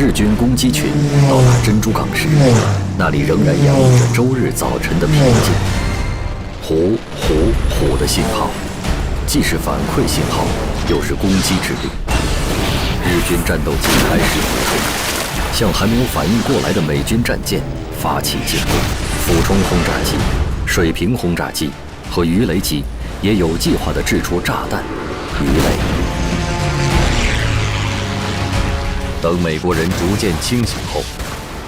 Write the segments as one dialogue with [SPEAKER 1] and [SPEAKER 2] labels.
[SPEAKER 1] 日军攻击群到达珍珠港时，那里仍然洋溢着周日早晨的平静。虎的信号，既是反馈信号，又是攻击指令。日军战斗机开始俯冲，向还没有反应过来的美军战舰发起进攻。俯冲轰炸机、水平轰炸机和鱼雷机也有计划地掷出炸弹、鱼雷。等美国人逐渐清醒后，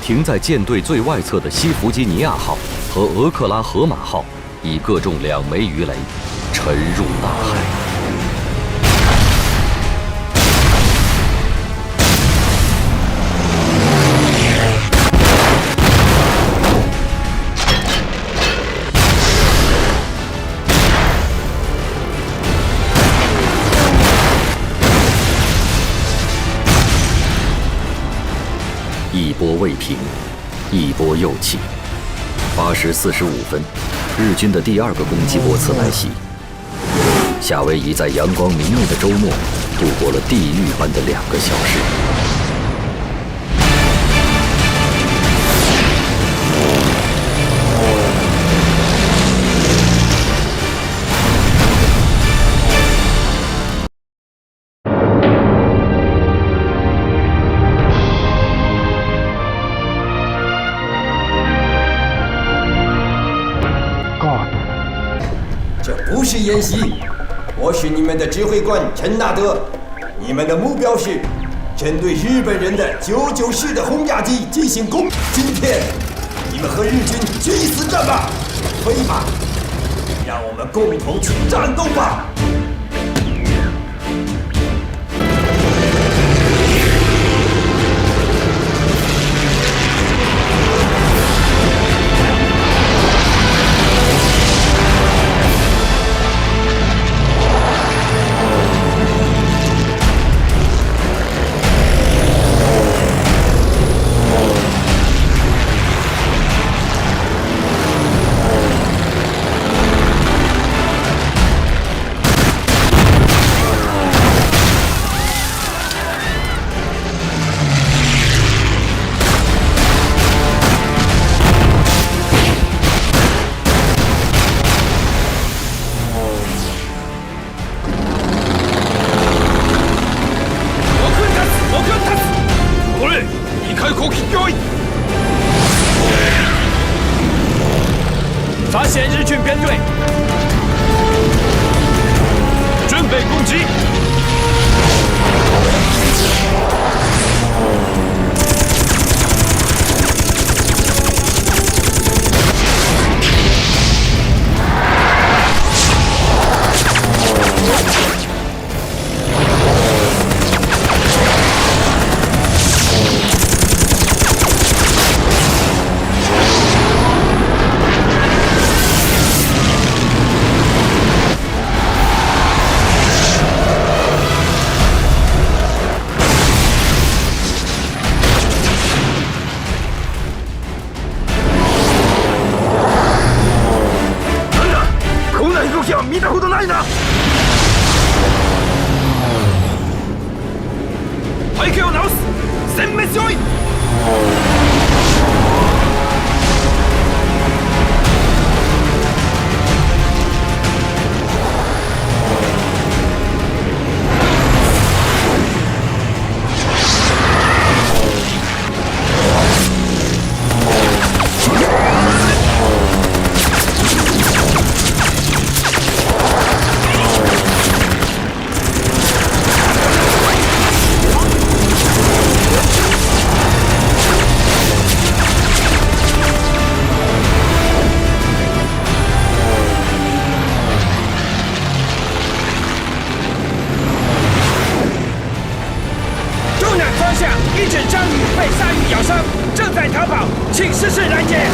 [SPEAKER 1] 停在舰队最外侧的西弗吉尼亚号和俄克拉荷马号已各中2枚鱼雷，沉入大海。一波未平，一波又起。8时45分，日军的第2个攻击波次来袭。夏威夷在阳光明媚的周末度过了地狱般的2个小时。
[SPEAKER 2] 不是演习，我是你们的指挥官陈纳德。你们的目标是针对日本人的99式的轰炸机进行攻。今天，你们和日军决一死战吧！可以吗？让我们共同去战斗吧！
[SPEAKER 3] 发现日军编队，准备攻击。
[SPEAKER 4] 見たことないな。
[SPEAKER 3] 背景を直す。殲滅用意。一只章鱼被鲨鱼咬伤，正在逃跑，请试试拦截。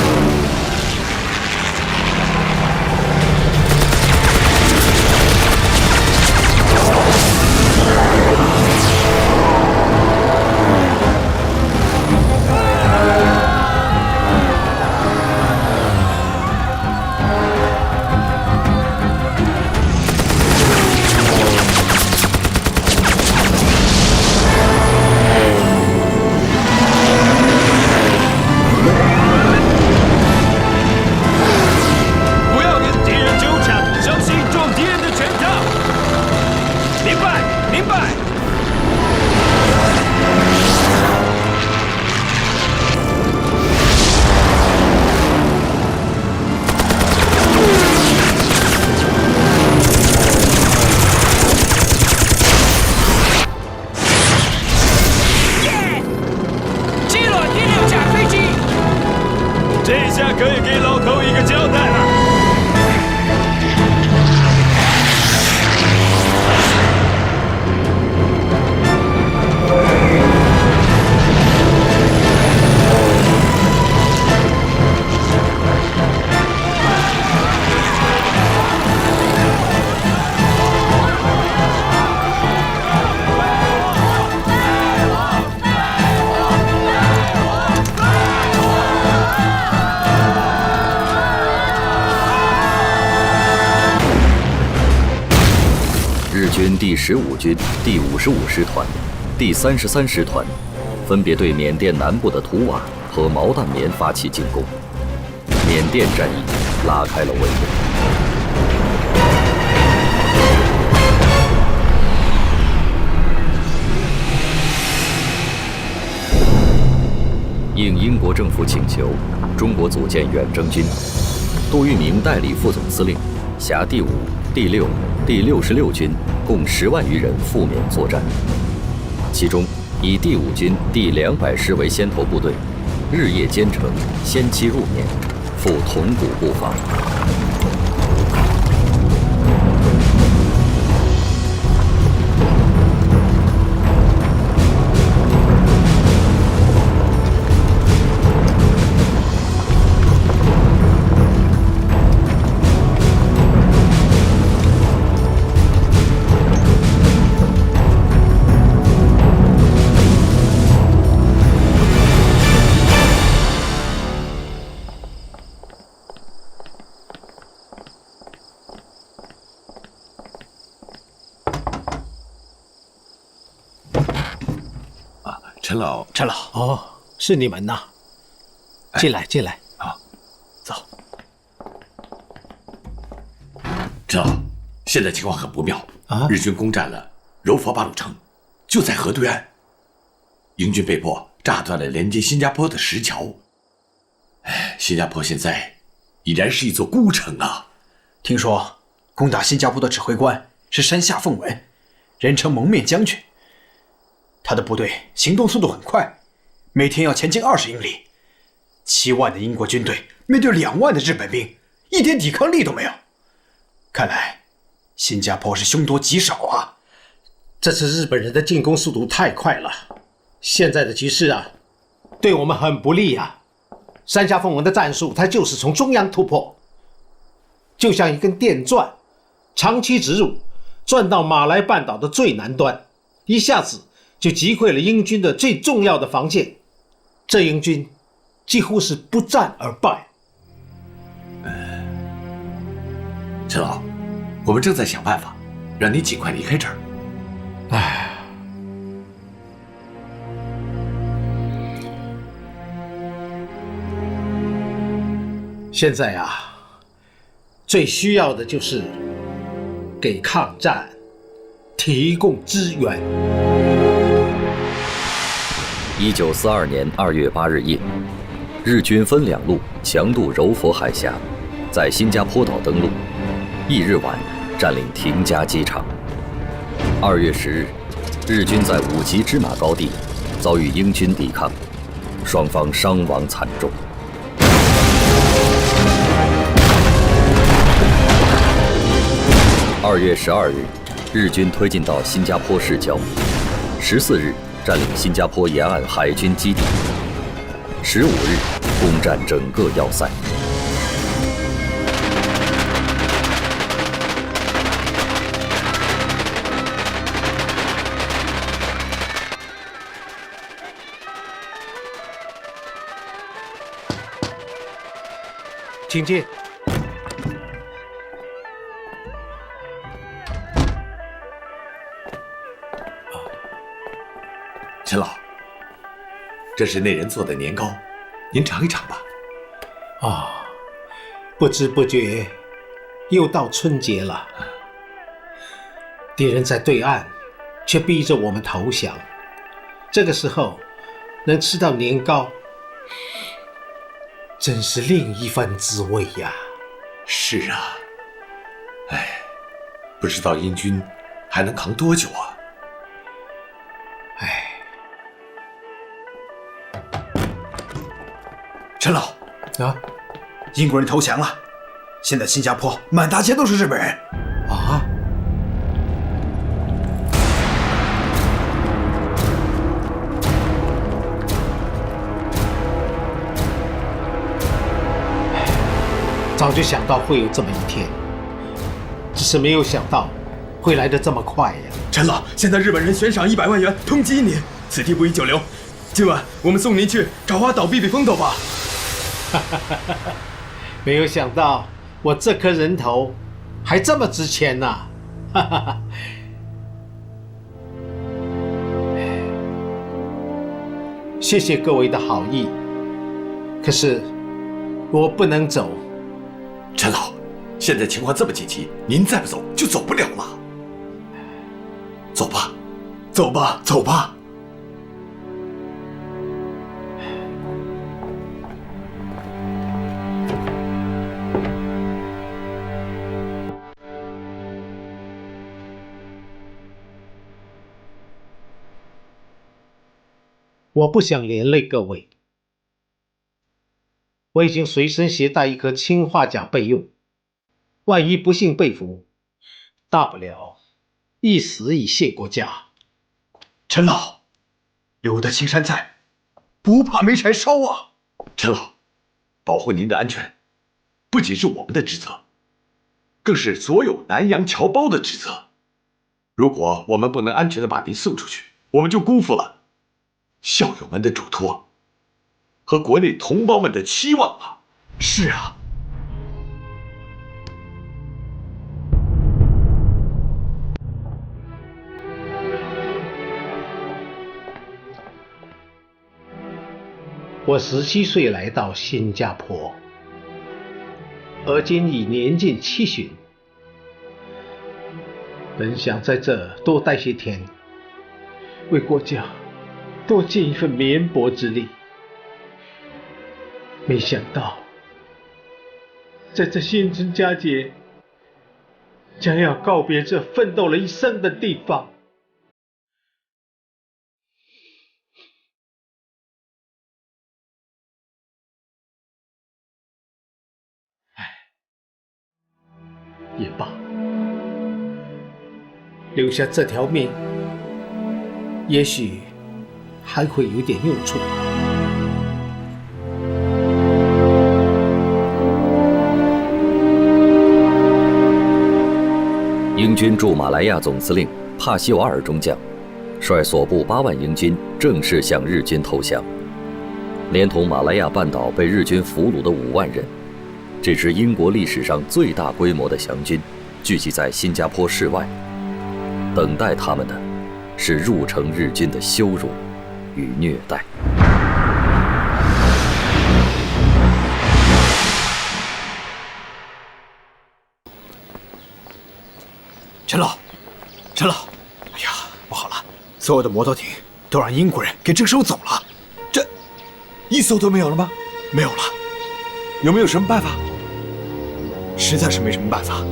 [SPEAKER 1] 军第15军第55师团、第33师团分别对缅甸南部的图瓦和毛淡棉发起进攻，缅甸战役拉开了帷幕。应英国政府请求，中国组建远征军，杜聿明代理副总司令，辖第5、第6、第66军共10万余人赴缅作战。其中，以第5军第200师为先头部队，日夜兼程，先期入缅，赴铜鼓布防。
[SPEAKER 4] 陈老，哦，是你们呐！进来，进来。
[SPEAKER 5] 好，
[SPEAKER 4] 走。
[SPEAKER 5] 陈老，现在情况很不妙
[SPEAKER 4] 啊！
[SPEAKER 5] 日军攻占了柔佛巴鲁城，就在河对岸。英军被迫炸断了连接新加坡的石桥。新加坡现在已然是一座孤城啊！
[SPEAKER 6] 听说攻打新加坡的指挥官是山下奉文，人称蒙面将军。他的部队行动速度很快，每天要前进20英里。7万的英国军队面对2万的日本兵，一点抵抗力都没有。看来新加坡是凶多吉少啊！
[SPEAKER 4] 这次日本人的进攻速度太快了，现在的局势啊，对我们很不利啊。山下奉文的战术，他就是从中央突破，就像一根电钻，长期直入，转到马来半岛的最南端，一下子就击溃了英军的最重要的防线，这英军几乎是不战而败。
[SPEAKER 5] 陈老，我们正在想办法，让你尽快离开这儿。
[SPEAKER 4] 唉，现在啊，最需要的就是给抗战提供支援。
[SPEAKER 1] 1942年2月8日夜，日军分2路强渡柔佛海峡，在新加坡岛登陆，翌日晚占领廷加机场。2月10日，日军在5级芝马高地遭遇英军抵抗，双方伤亡惨重。2月12日，日军推进到新加坡市郊，14日占领新加坡沿岸海军基地，15日攻占整个要塞。
[SPEAKER 4] 请进。
[SPEAKER 5] 陈老，这是那人做的年糕，您尝一尝吧。
[SPEAKER 4] 啊，不知不觉又到春节了，敌人在对岸，却逼着我们投降。这个时候能吃到年糕，真是另一番滋味呀。
[SPEAKER 5] 是啊，不知道英军还能扛多久啊？
[SPEAKER 6] 陈老
[SPEAKER 4] 啊，
[SPEAKER 6] 英国人投降了，现在新加坡满大街都是日本人
[SPEAKER 4] 啊！早就想到会有这么一天，只是没有想到会来得这么快呀！
[SPEAKER 7] 陈老，现在日本人悬赏100万元通缉您，此地不宜久留。今晚我们送您去爪哇岛避避风头吧。
[SPEAKER 4] 没有想到我这颗人头还这么值钱呐！谢谢各位的好意，可是我不能走。
[SPEAKER 5] 陈老，现在情况这么紧急，您再不走就走不了了。走吧，
[SPEAKER 6] 走吧，走吧。
[SPEAKER 4] 我不想连累各位，我已经随身携带一颗氰化钾备用，万一不幸被俘，大不了一死以谢国家。
[SPEAKER 6] 陈老，留得青山在，不怕没柴烧啊！
[SPEAKER 5] 陈老，保护您的安全，不仅是我们的职责，更是所有南洋侨胞的职责。如果我们不能安全的把您送出去，我们就辜负了校友们的嘱托和国内同胞们的期望啊！
[SPEAKER 6] 是啊。
[SPEAKER 4] 我17岁来到新加坡，而今已年近70，本想在这多待些天，为国家多尽一份绵薄之力，没想到在这新春佳节，将要告别这奋斗了一生的地方。也罢，留下这条命，也许还会有点用处。
[SPEAKER 1] 英军驻马来亚总司令帕西瓦尔中将率所部8万英军正式向日军投降，连同马来亚半岛被日军俘虏的5万人，这支英国历史上最大规模的降军聚集在新加坡市外，等待他们的是入城日军的羞辱与虐待。
[SPEAKER 6] 陈老，陈老，哎呀，不好了，所有的摩托艇都让英国人给征收走了，
[SPEAKER 5] 这一艘都没有了吗？
[SPEAKER 6] 没有了。
[SPEAKER 5] 有没有什么办法？
[SPEAKER 6] 实在是没什么办法，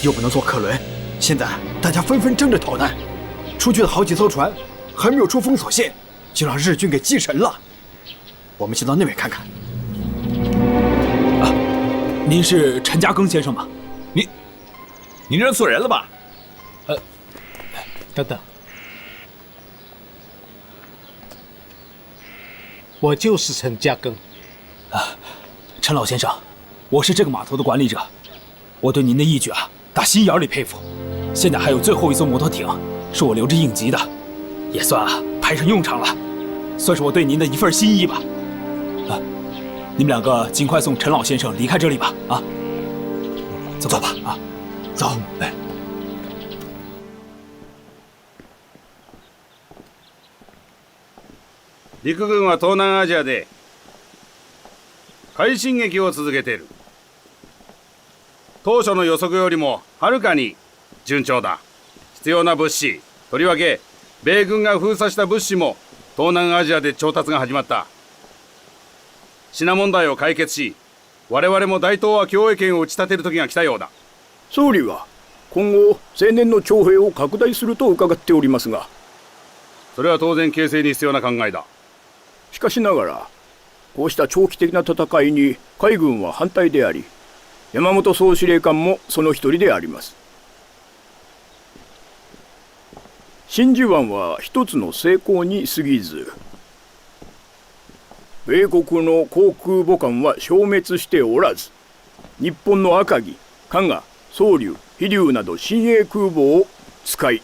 [SPEAKER 6] 又不能坐客轮，现在大家纷纷争着逃难，出去的好几艘船还没有出封锁线，就让日军给击沉了。我们先到那边看看。
[SPEAKER 8] 啊，您是陈嘉庚先生吗？
[SPEAKER 5] 您认错人了吧？
[SPEAKER 4] 等等，我就是陈嘉庚。
[SPEAKER 8] 陈老先生，我是这个码头的管理者，我对您的义举打心眼里佩服。现在还有最后一艘摩托艇，是我留着应急的，也算派上用场了，算是我对您的一份心意吧。你们两个尽快送陈老先生离开这里吧。走吧。
[SPEAKER 6] 走，来。
[SPEAKER 9] 陸軍は東南アジアで快進撃を続けている。当初の予測よりもはるかに順調だ。必要な物資、とりわけ米軍が封鎖した物資も東南アジアで調達が始まった。品問題を解決し、我々も大東亜共栄圏を打ち立てる時が来たようだ。
[SPEAKER 10] 総理は今後青年の徴兵を拡大すると伺っておりますが、
[SPEAKER 9] それは当然形成に必要な考えだ。
[SPEAKER 10] しかしながらこうした長期的な戦いに海軍は反対であり、山本総司令官もその一人であります。真珠湾は一つの成功に過ぎず、米国の航空母艦は消滅しておらず、日本の赤城、加賀、宗龍、飛龍など新鋭空母を使い、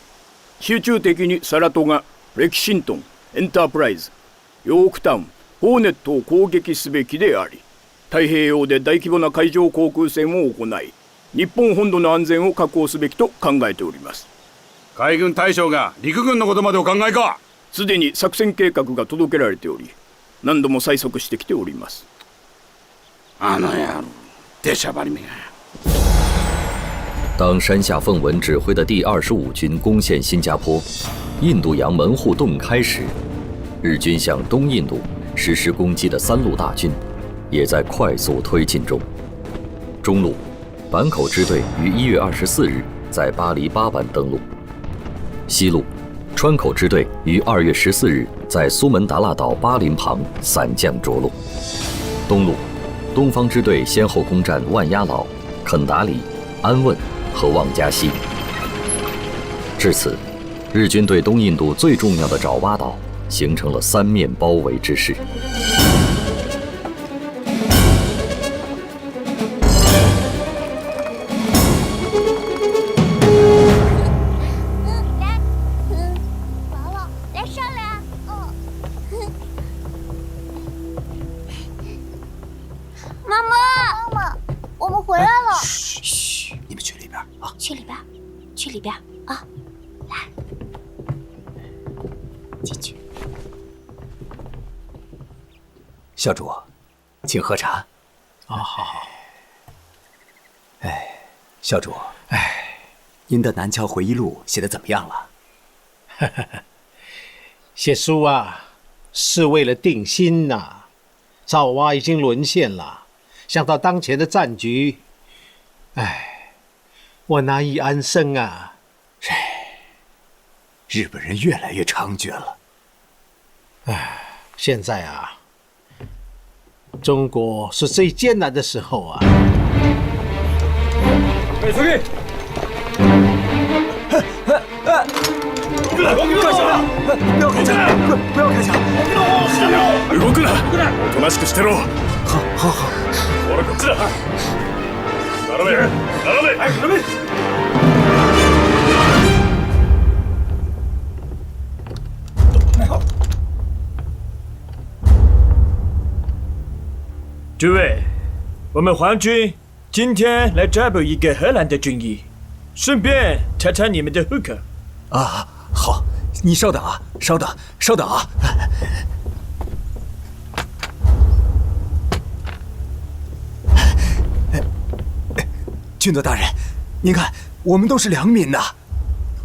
[SPEAKER 10] 集中的にサラトガ、レキシントン、エンタープライズ、ヨークタウン、ホーネットを攻撃すべきであり、太平洋で大規模な海上航空戦を行い、日本本土の安全を確保すべきと考えております。
[SPEAKER 9] 海軍大将が陸軍のことまでお考えか。
[SPEAKER 10] すでに作戦計画が届けられており、何度も催促してきております。
[SPEAKER 9] あの野郎、出しゃばりめが。
[SPEAKER 1] 当山下奉文指挥的第25军攻陷新加坡，印度洋门户洞开时，日军向东印度实施攻击的三路大军也在快速推进中。中路，坂口支队于1月24日在巴黎巴班登陆；西路，川口支队于2月14日在苏门答腊岛巴林旁散将着陆；东路，东方支队先后攻占万鸭老、肯达里、安汶和旺加西。至此，日军对东印度最重要的爪哇岛形成了三面包围之势。
[SPEAKER 11] 来上来啊！妈妈，我们回来了。
[SPEAKER 6] 嘘，你们去里边啊！
[SPEAKER 11] 去里边啊！来，进去。
[SPEAKER 6] 校主，请喝茶。
[SPEAKER 4] 好好。
[SPEAKER 6] 哎，校主，您的《南桥回忆录》写得怎么样了？
[SPEAKER 4] 写书啊，是为了定心呐。爪哇已经沦陷了，想到当前的战局，我难以安生啊。
[SPEAKER 6] 日本人越来越猖獗了。
[SPEAKER 4] 现在啊，中国是最艰难的时候啊。
[SPEAKER 3] 出去！
[SPEAKER 6] 干什么？不要开枪！不要开枪！
[SPEAKER 10] 動くな！おとなしくしてろ。
[SPEAKER 6] 好。
[SPEAKER 10] ほらこっちだ。並べ！並べ！诸位，我们皇军今天来抓捕一个荷兰的军医，顺便查查你们的户口。
[SPEAKER 6] 啊，好，你稍等啊，稍等啊。军座大人，您看，我们都是良民呐，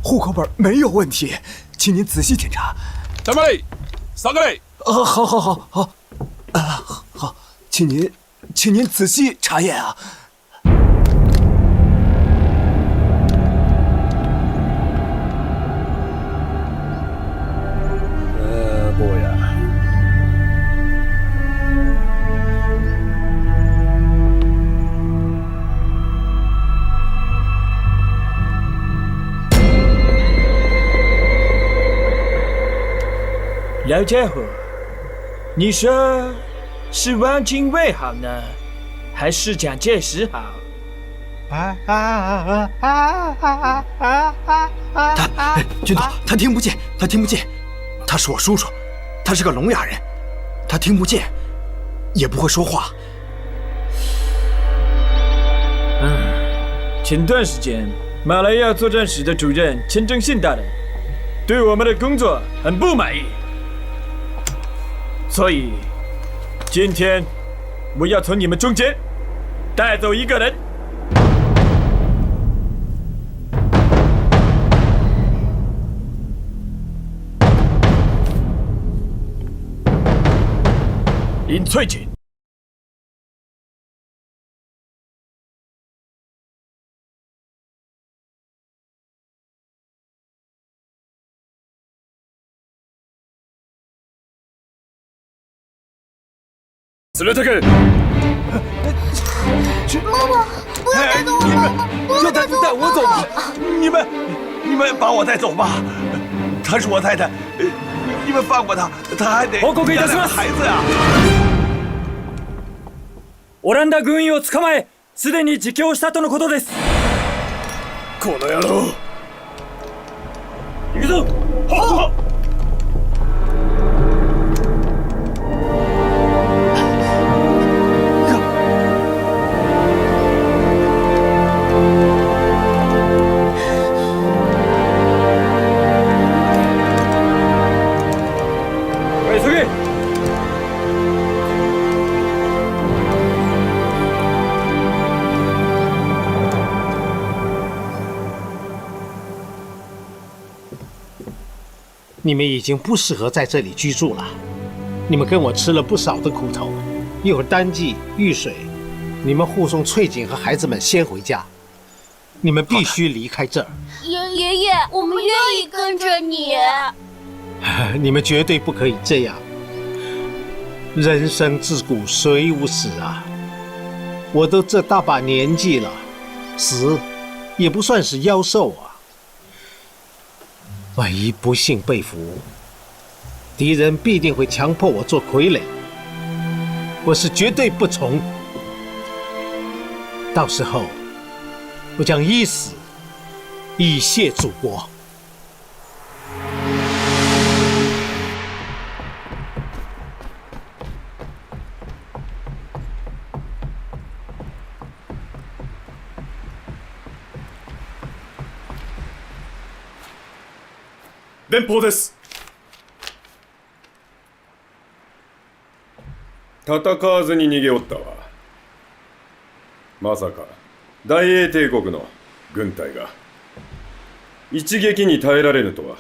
[SPEAKER 6] 户口本没有问题，请您仔细检查。
[SPEAKER 9] 什么嘞？三个嘞？
[SPEAKER 6] 好，好，请您仔细查验啊。
[SPEAKER 10] 老家伙，你说是汪精卫好呢，还是蒋介石好？
[SPEAKER 6] 军统，他听不见，他是我叔叔，他是个聋哑人，他听不见，也不会说话。
[SPEAKER 10] 前段时间，马来亚作战室的主任钱正信大人对我们的工作很不满意。所以，今天我要从你们中间带走一个人。林翠锦。
[SPEAKER 9] 連れてけ！
[SPEAKER 11] 妈妈，不要带走我！妈妈，不要带走我！
[SPEAKER 3] 带我走吧！你们把我带走吧！她是我太太，你们放过她，她还得养两个孩子呀！
[SPEAKER 8] オランダ軍医を捕まえ、すでに自供したとのことです。
[SPEAKER 10] この野郎！
[SPEAKER 8] 行くぞ！
[SPEAKER 10] 好。
[SPEAKER 4] 你们已经不适合在这里居住了。你们跟我吃了不少的苦头，一会儿丹季、玉水，你们护送翠锦和孩子们先回家。你们必须离开这儿。
[SPEAKER 11] 爷爷，我们愿意跟着你。
[SPEAKER 4] 你们绝对不可以这样。人生自古谁无死啊！我都这大把年纪了，死也不算是夭寿啊。万一不幸被俘，敌人必定会强迫我做傀儡，我是绝对不从。到时候，我将以死以谢祖国。
[SPEAKER 10] 電報です。戦わずに逃げおったわ。まさか大英帝国の軍隊が一撃に耐えられぬとは。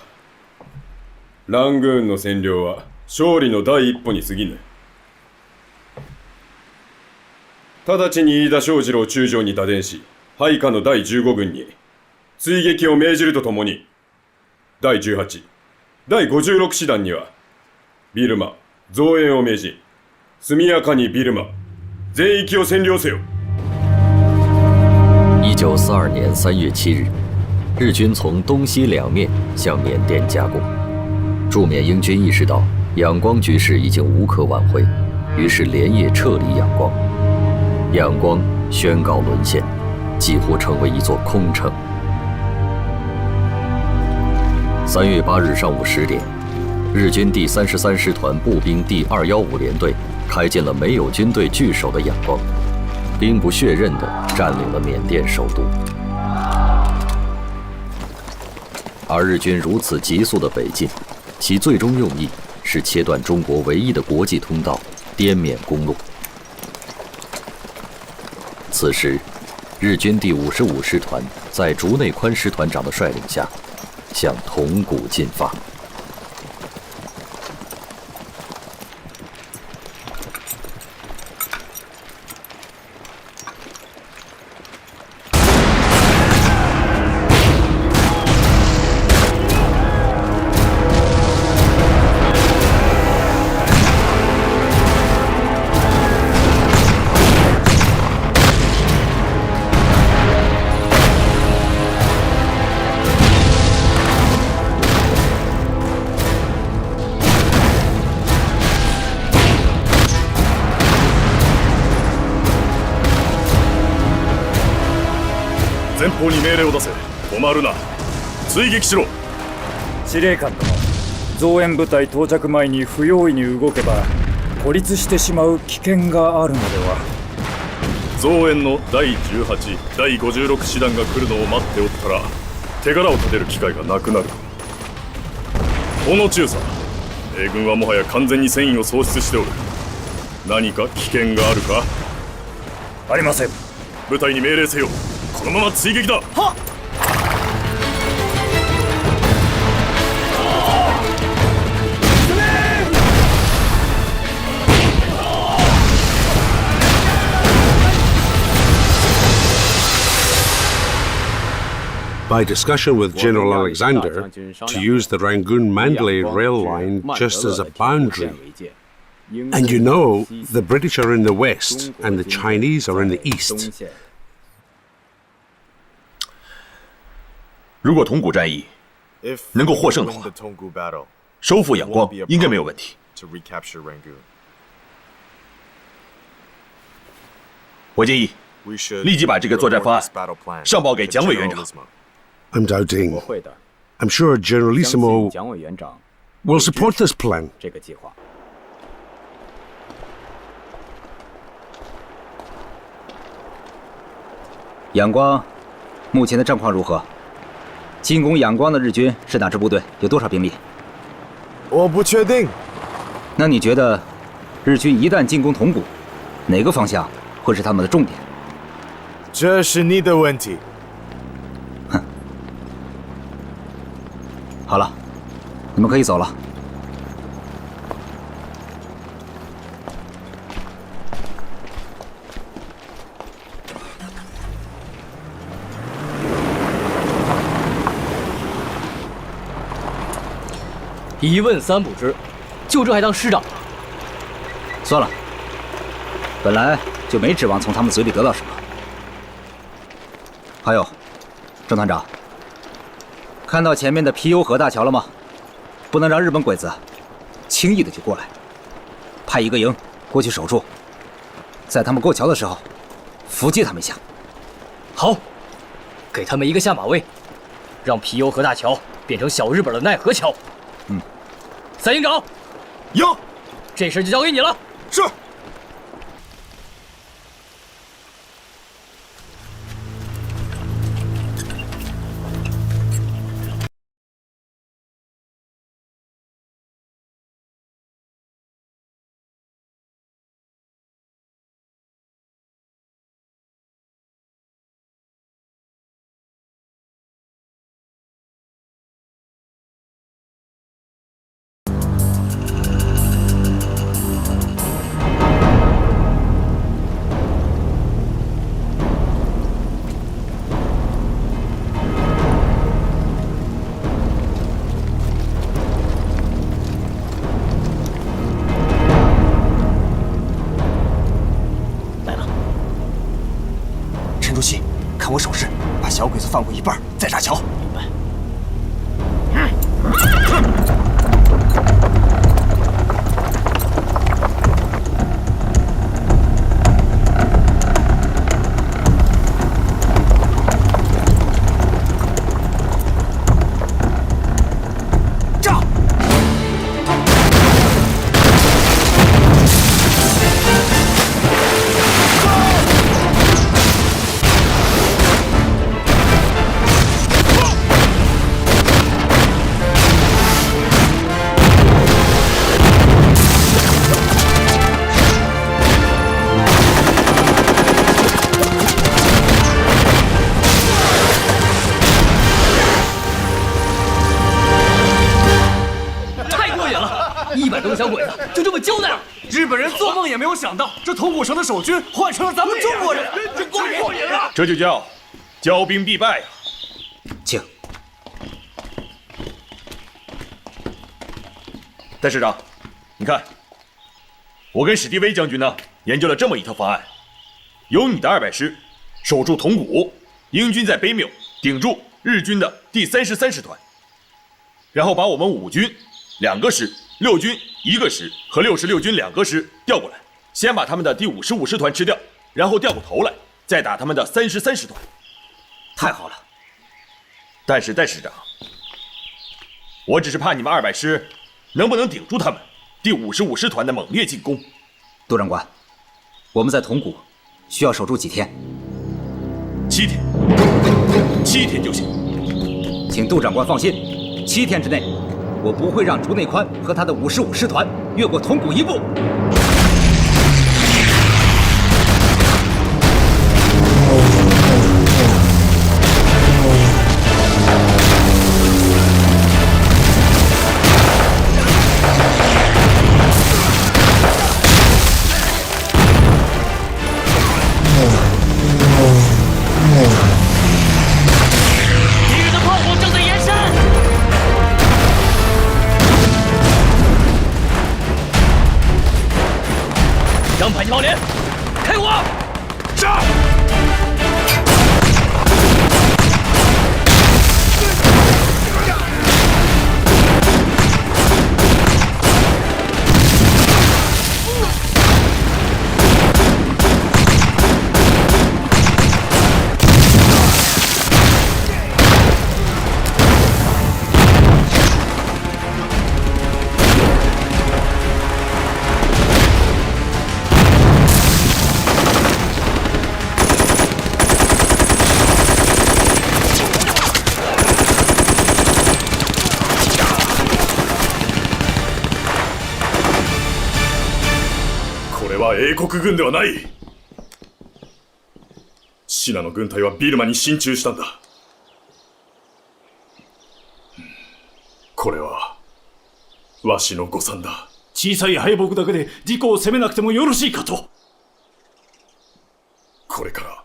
[SPEAKER 10] ラングーンの占領は勝利の第一歩に過ぎぬ。直ちに飯田正次郎中将に打電し、配下の第15軍に追撃を命じるとともに、第18、第56師団には、ビルマ、増援を命じ、速やかにビルマ、全域を占領せよ。
[SPEAKER 1] 1942年3月7日，日军从东西两面向缅甸夹攻。驻缅英军意识到仰光局势已经无可挽回，于是连夜撤离仰光。仰光宣告沦陷，几乎成为一座空城。3月8日上午10点，日军第33师团步兵第215联队开进了没有军队据守的仰光，兵不血刃地占领了缅甸首都。而日军如此急速的北进，其最终用意是切断中国唯一的国际通道——滇缅公路。此时，日军第55师团在竹内宽师团长的率领下，向铜鼓进发。
[SPEAKER 10] 前方に命令を出せ。止まるな。追撃しろ。
[SPEAKER 12] 司令官殿、増援部隊到着前に不用意に動けば孤立してしまう危険があるのでは。
[SPEAKER 10] 増援の第18、第56師団が来るのを待っておったら手柄を立てる機会がなくなる。この中佐、米軍はもはや完全に戦意を喪失しておる。何か危険があるか？
[SPEAKER 12] ありません。
[SPEAKER 10] 部隊に命令せよ。このまま追撃だ。はっ。
[SPEAKER 13] By discussion with General Alexander to use the Rangoon-Mandalay rail line just as a boundary. And you know, the British are in the west and the Chinese are in the east.
[SPEAKER 5] 如果铜鼓战役能够获胜的话，收复仰光应该没有问题。我建议立即把这个作战方案上报给蒋委员长。
[SPEAKER 13] I'm doubting. I'm sure Generalissimo will support this plan.
[SPEAKER 14] 仰光目前的战况如何？进攻仰光的日军是哪支部队？有多少兵力？
[SPEAKER 15] 我不确定。
[SPEAKER 14] 那你觉得，日军一旦进攻铜鼓，哪个方向会是他们的重点？
[SPEAKER 15] 这是你的问题。
[SPEAKER 14] 哼。好了，你们可以走了。
[SPEAKER 16] 一问三不知，就这还当师长啊？
[SPEAKER 14] 算了，本来就没指望从他们嘴里得到什么。还有，郑团长，看到前面的皮尤河大桥了吗？不能让日本鬼子轻易的就过来，派一个营过去守住，在他们过桥的时候伏击他们一下。
[SPEAKER 16] 好，给他们一个下马威，让皮尤河大桥变成小日本的奈何桥。三营长，
[SPEAKER 7] 有，
[SPEAKER 16] 这事就交给你了。
[SPEAKER 7] 是。
[SPEAKER 17] 看我手势，把小鬼子放过一半，再炸桥。明白。炸！100
[SPEAKER 16] 多个小鬼子就这么交代了。
[SPEAKER 8] 日本人做梦也没有想到，这头骨城的守军换成了咱们中国人，这过瘾了。
[SPEAKER 3] 这就叫骄兵必败啊！
[SPEAKER 14] 请。
[SPEAKER 3] 戴师长，你看，我跟史蒂威将军呢研究了这么一套方案：由你的200师守住铜鼓，英军在北繆顶住日军的第33师团，然后把我们5军2个师、6军1个师和66军2个师调过来，先把他们的第55师团吃掉，然后调过头来，再打他们的33师团。
[SPEAKER 14] 太好了！
[SPEAKER 3] 但是戴师长，我只是怕你们200师能不能顶住他们第55师团的猛烈进攻。
[SPEAKER 14] 杜长官，我们在铜鼓需要守住几天
[SPEAKER 3] ？7天，7天就行。
[SPEAKER 14] 请杜长官放心，7天之内，我不会让竹内宽和他的55师团越过铜鼓一步。
[SPEAKER 16] 敌人的炮火正在延伸。张迫击炮连，开火！
[SPEAKER 3] 杀！
[SPEAKER 10] 英国軍ではない。シナの軍隊はビルマに進駐したんだ。これはわしの誤算だ。
[SPEAKER 8] 小さい敗北だけで自己を責めなくてもよろしいかと。
[SPEAKER 10] これから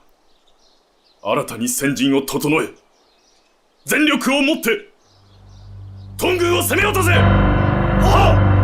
[SPEAKER 10] 新たに先陣を整え、全力をもって屯軍を攻めようとぜ。はっ。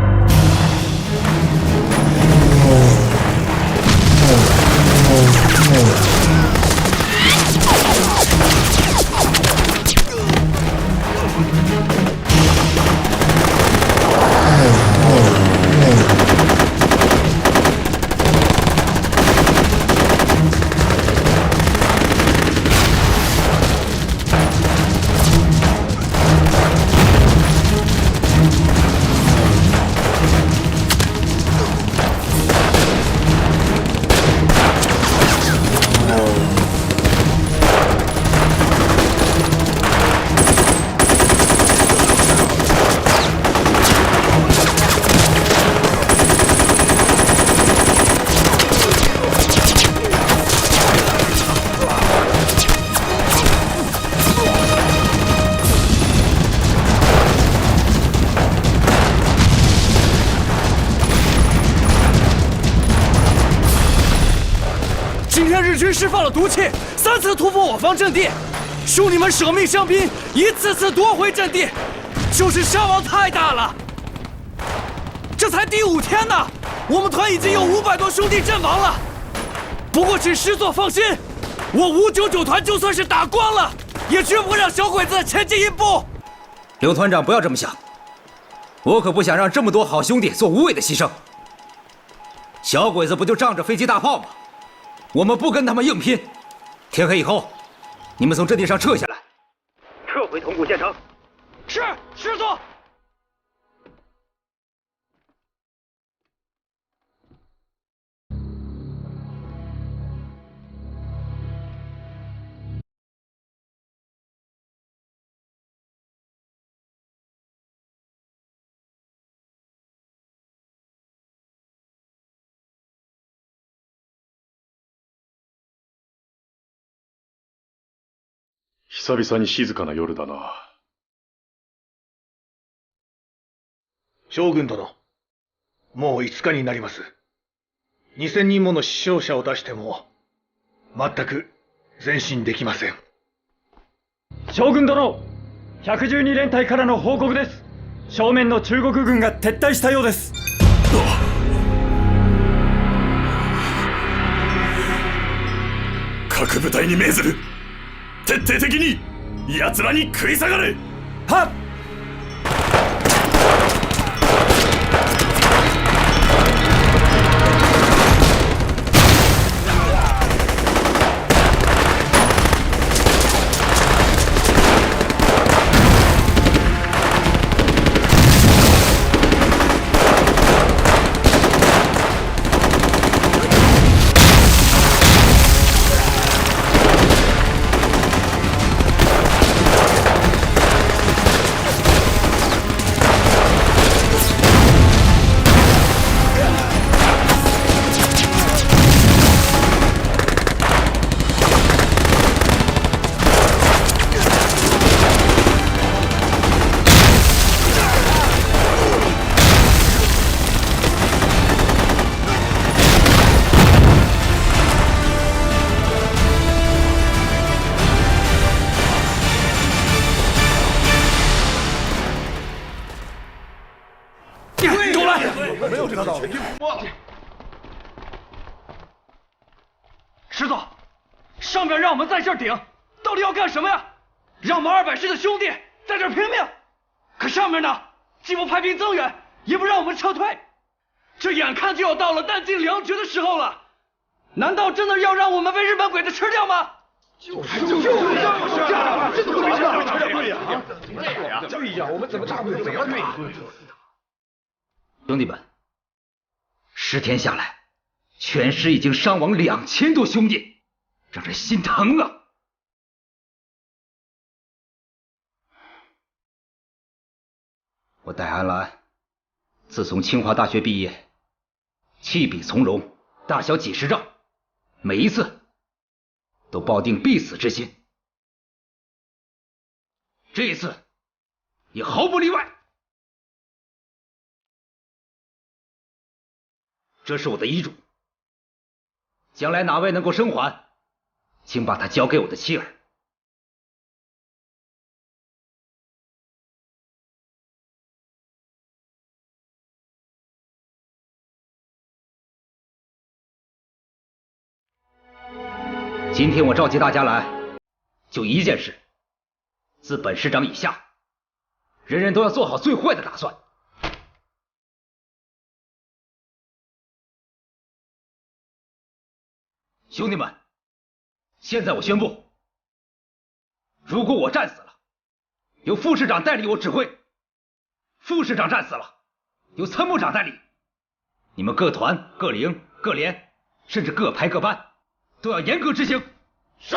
[SPEAKER 16] 日军释放了毒气，3次突破我方阵地，兄弟们舍命相逼，一次次夺回阵地，就是伤亡太大了。这才第5天呢，我们团已经有500多兄弟阵亡了。不过请师座放心，我599团就算是打光了，也绝不会让小鬼子前进一步。
[SPEAKER 14] 刘团长，不要这么想，我可不想让这么多好兄弟做无谓的牺牲。小鬼子不就仗着飞机大炮吗？我们不跟他们硬拼，天黑以后，你们从阵地上撤下来，撤回铜鼓县城。
[SPEAKER 16] 是，师座。
[SPEAKER 10] 久々に静かな夜だな。
[SPEAKER 4] 将軍殿、もう5日になります。2000人もの死傷者を出しても、全く前進できません。
[SPEAKER 12] 将軍殿、112連隊からの報告です。正面の中国軍が撤退したようです。
[SPEAKER 10] 各部隊に命ずる。徹底的に奴らに食い下がれ。
[SPEAKER 12] はっ。
[SPEAKER 16] 师座，上边让我们在这儿顶，到底要干什么呀？让我们200师的兄弟在这儿拼命，可上面呢，既不派兵增援，也不让我们撤退，这眼看就要到了弹尽粮绝的时候了，难道真的要让我们被日本鬼子吃掉吗？就是啊，这怎么会这样？对呀，我们怎么打不怎样打？
[SPEAKER 14] 兄弟们，10天下来，全师已经伤亡2000多兄弟，让人心疼啊！我戴安澜，自从清华大学毕业，弃笔从戎，大小几十仗，每一次都抱定必死之心。这一次也毫不例外。这是我的遗嘱。将来哪位能够生还，请把他交给我的妻儿。今天我召集大家来，就一件事：自本师长以下，人人都要做好最坏的打算。兄弟们，现在我宣布，如果我战死了，由副师长代理我指挥；副师长战死了，由参谋长代理。你们各团、各营、各连，甚至各排各班，都要严格执行。是。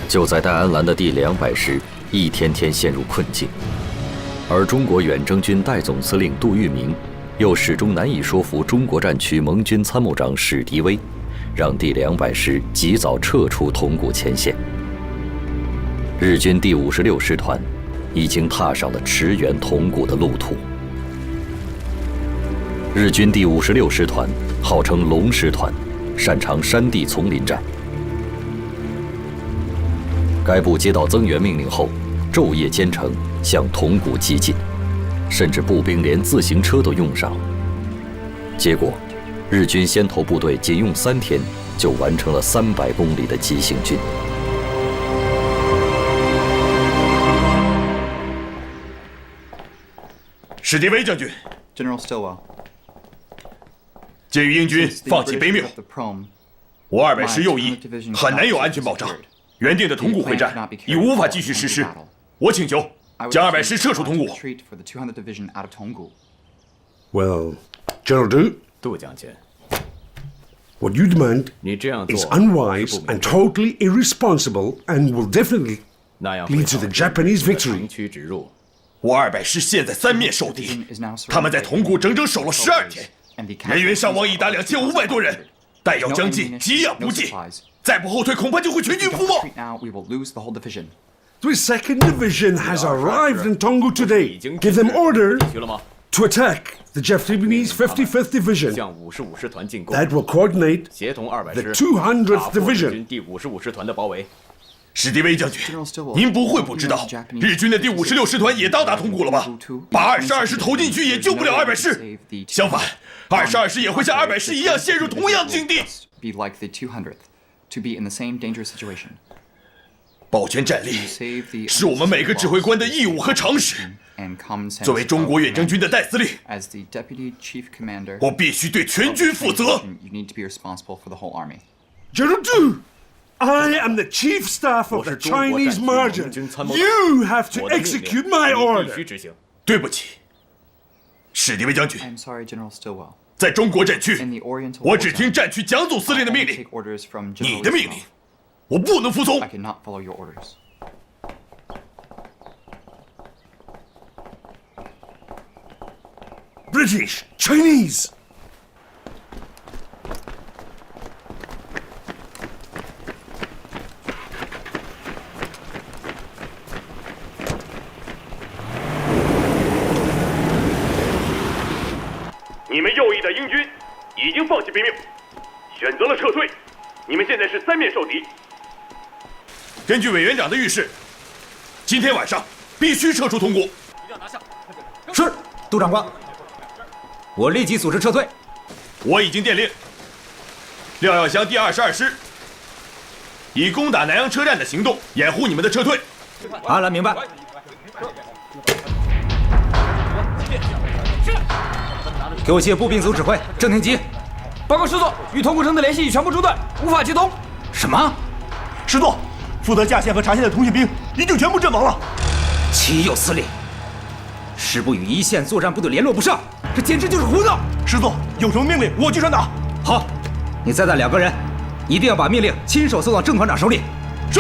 [SPEAKER 1] 就在戴安澜的第200师一天天陷入困境，而中国远征军代总司令杜聿明又始终难以说服中国战区盟军参谋长史迪威，让第200师及早撤出铜鼓前线。日军第56师团已经踏上了驰援铜鼓的路途。日军第56师团号称龙师团，擅长山地丛林战。该部接到增援命令后，昼夜兼程向铜鼓激进，甚至步兵连自行车都用上。结果，日军先头部队仅用3天就完成了300公里的急行军。
[SPEAKER 3] 史迪威将军
[SPEAKER 18] ，General Stilwell，
[SPEAKER 3] 鉴于英军放弃悲谬，我200师右翼很难有安全保障。原定的铜鼓会战已无法继续实施，我请求将200师撤出铜鼓。
[SPEAKER 13] Well, General Du,
[SPEAKER 19] 杜将军，
[SPEAKER 13] what you demand
[SPEAKER 19] 你这样做
[SPEAKER 13] is unwise and totally irresponsible and will definitely
[SPEAKER 19] 那样
[SPEAKER 13] lead to the Japanese victory.
[SPEAKER 19] 城区直入。
[SPEAKER 3] 我200师现在3面受敌，他们在铜鼓整整守了12天，人员伤亡已达2500多人，弹药将尽，给养不济。再不后退，恐怕就会全军覆没。
[SPEAKER 13] The 2nd Division has arrived in Tongu today. Give them order to attack the Japanese 55th Division.
[SPEAKER 19] 向55师团进攻。
[SPEAKER 13] That will coordinate
[SPEAKER 19] 协同200
[SPEAKER 13] the
[SPEAKER 19] 师
[SPEAKER 13] 200th Division.
[SPEAKER 19] 第55师团的包围。
[SPEAKER 3] 史迪威将军，您不会不知道，日军的第56师团也到达铜鼓了吧？把22师投进去也救不了200师，相反，22师也会像200师一样陷入同样境地。保全战力是我们每个指挥官的义务和常识。作为中国远征军的代司令，我必须对全军负责。
[SPEAKER 13] General Du, I am the chief staff of the Chinese margin. You have to execute my order.
[SPEAKER 3] 对不起，史迪威将军。
[SPEAKER 18] I'm sorry, General Stilwell.
[SPEAKER 3] 在中国战区，我只听战区蒋总司令的命令。你的命令，我不能服从。
[SPEAKER 15] British, Chinese.
[SPEAKER 20] 你们右翼的英军已经放弃兵命，选择了撤退。你们现在是三面受敌。
[SPEAKER 3] 根据委员长的谕示，今天晚上必须撤出铜鼓。
[SPEAKER 14] 是，杜长官。我立即组织撤退。
[SPEAKER 3] 我已经电令廖耀湘第22师以攻打南阳车站的行动掩护你们的撤退。
[SPEAKER 14] 阿兰明白。给我接步兵组指挥郑廷吉。
[SPEAKER 16] 报告师座，与铜鼓城的联系已全部中断，无法接通。
[SPEAKER 14] 什么？
[SPEAKER 15] 师座，负责架线和查线的通讯兵已经全部阵亡了。
[SPEAKER 14] 岂有此理！师部与一线作战部队联络不上，这简直就是胡闹！
[SPEAKER 15] 师座，有什么命令我去传达。
[SPEAKER 14] 好，你再带2个人，一定要把命令亲手送到郑团长手里。
[SPEAKER 15] 是。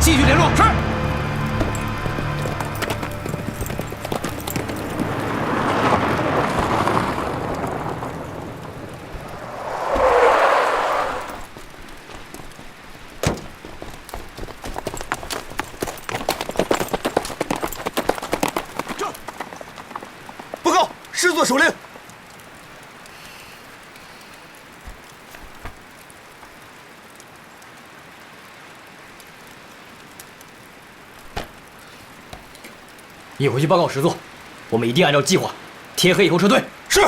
[SPEAKER 14] 继续联络。是。
[SPEAKER 15] 师座手令。
[SPEAKER 19] 你回去报告师座，我们一定按照计划，天黑以后撤退。
[SPEAKER 15] 是。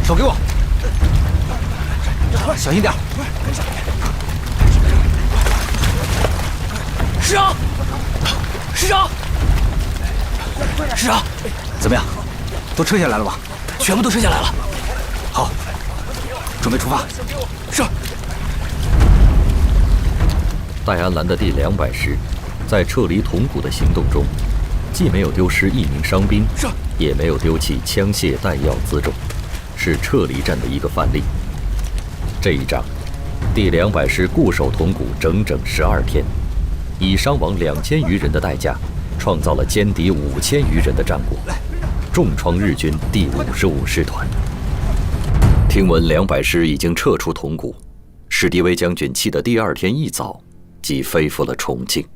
[SPEAKER 14] 手给我，小心点。
[SPEAKER 16] 师长，师长，师长，
[SPEAKER 14] 怎么样？都撤下来了吧？
[SPEAKER 16] 全部都撤下来了。
[SPEAKER 14] 好，准备出发。
[SPEAKER 16] 是。
[SPEAKER 1] 戴安澜的第200师，在撤离铜鼓的行动中，既没有丢失1名伤兵，也没有丢弃枪械弹药辎重。是撤离战的一个范例。这一仗，第200师固守铜鼓整整12天，以伤亡2000余人的代价，创造了歼敌5000余人的战果，重创日军第55师团。听闻200师已经撤出铜鼓，史迪威将军气得第2天一早即飞赴了重庆。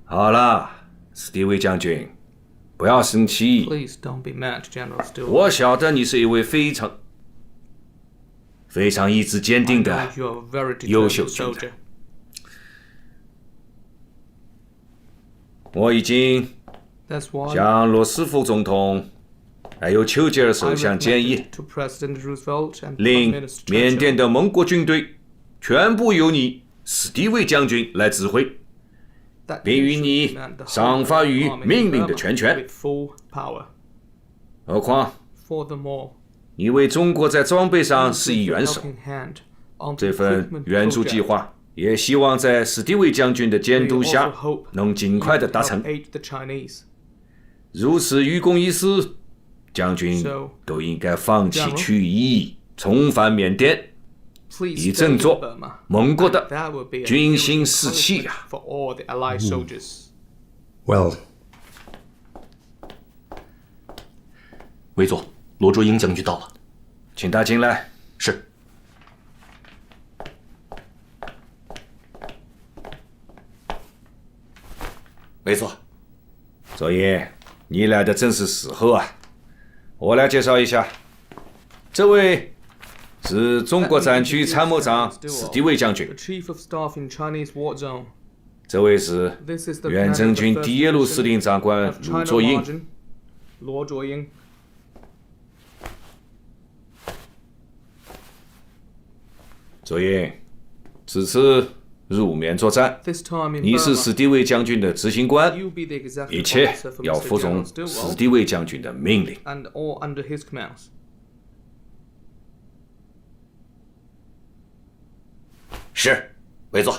[SPEAKER 21] 好了，史迪威将军。不要生气。我晓得你是一位非常意志坚定的优秀军人。我已经向罗斯福总统还有丘吉尔首相建议，令缅甸的盟国军队全部由你史迪威将军来指挥。并予你赏发与命令的全权。何况，你为中国在装备上施以援手，这份援助计划也希望在史迪威将军的监督下能尽快的达成。如此愚公移私，将军都应该放弃去意，重返缅甸。以振作盟国的军心士气啊
[SPEAKER 15] ！Well，
[SPEAKER 19] 委座，罗卓英将军到了，
[SPEAKER 21] 请他进来。
[SPEAKER 19] 是。
[SPEAKER 21] 委座，左爷，你来的正是时候啊！我来介绍一下，这位。是中国战区参谋长史迪威将军，这位是远征军第一路司令长官陆卓英。
[SPEAKER 7] 罗卓英。
[SPEAKER 21] 卓英，此次入缅作战，你是史迪威将军的执行官，一切要服从史迪威将军的命令。
[SPEAKER 5] 是，委座。